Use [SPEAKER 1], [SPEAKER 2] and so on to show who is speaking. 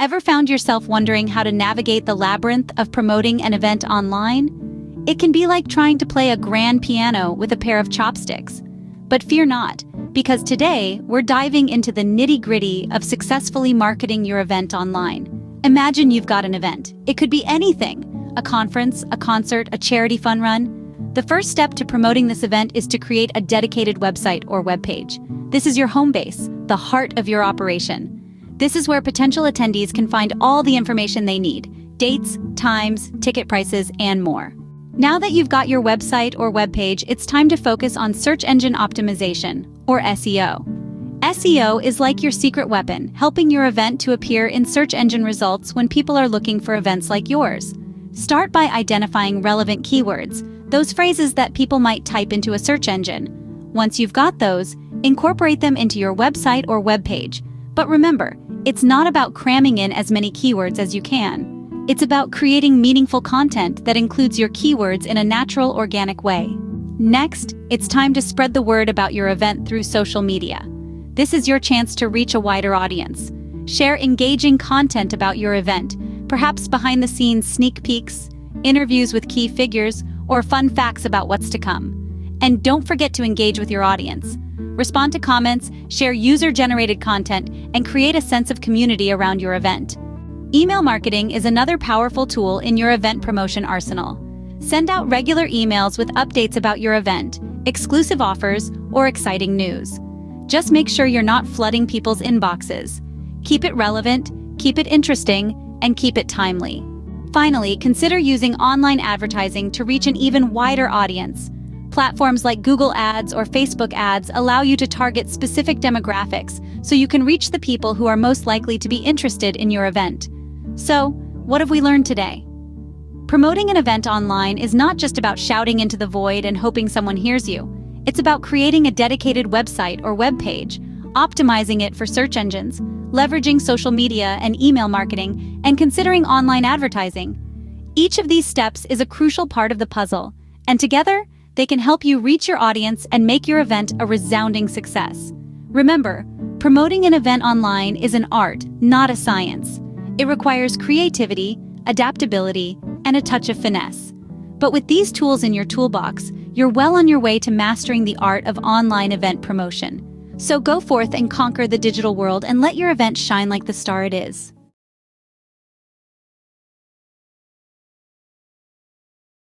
[SPEAKER 1] Ever found yourself wondering how to navigate the labyrinth of promoting an event online? It can be like trying to play a grand piano with a pair of chopsticks. But fear not, because today we're diving into the nitty-gritty of successfully marketing your event online. Imagine you've got an event. It could be anything: a conference, a concert, a charity fun run. The first step to promoting this event is to create a dedicated website or webpage. This is your home base, the heart of your operation. This is where potential attendees can find all the information they need: dates, times, ticket prices, and more. Now that you've got your website or webpage, it's time to focus on search engine optimization, or SEO. SEO is like your secret weapon, helping your event to appear in search engine results when people are looking for events like yours. Start by identifying relevant keywords, those phrases that people might type into a search engine. Once you've got those, incorporate them into your website or webpage. But remember, it's not about cramming in as many keywords as you can. It's about creating meaningful content that includes your keywords in a natural, organic way. Next, it's time to spread the word about your event through social media. This is your chance to reach a wider audience. Share engaging content about your event, perhaps behind-the-scenes sneak peeks, interviews with key figures, or fun facts about what's to come. And don't forget to engage with your audience. Respond to comments, share user-generated content, and create a sense of community around your event. Email marketing is another powerful tool in your event promotion arsenal. Send out regular emails with updates about your event, exclusive offers, or exciting news. Just make sure you're not flooding people's inboxes. Keep it relevant, keep it interesting, and keep it timely. Finally, consider using online advertising to reach an even wider audience. Platforms like Google Ads or Facebook Ads allow you to target specific demographics, so you can reach the people who are most likely to be interested in your event. So, what have we learned today? Promoting an event online is not just about shouting into the void and hoping someone hears you. It's about creating a dedicated website or web page, optimizing it for search engines, leveraging social media and email marketing, and considering online advertising. Each of these steps is a crucial part of the puzzle, and together, they can help you reach your audience and make your event a resounding success. Remember, promoting an event online is an art, not a science. It requires creativity, adaptability, and a touch of finesse. But with these tools in your toolbox, you're well on your way to mastering the art of online event promotion. So go forth and conquer the digital world and let your event shine like the star it is.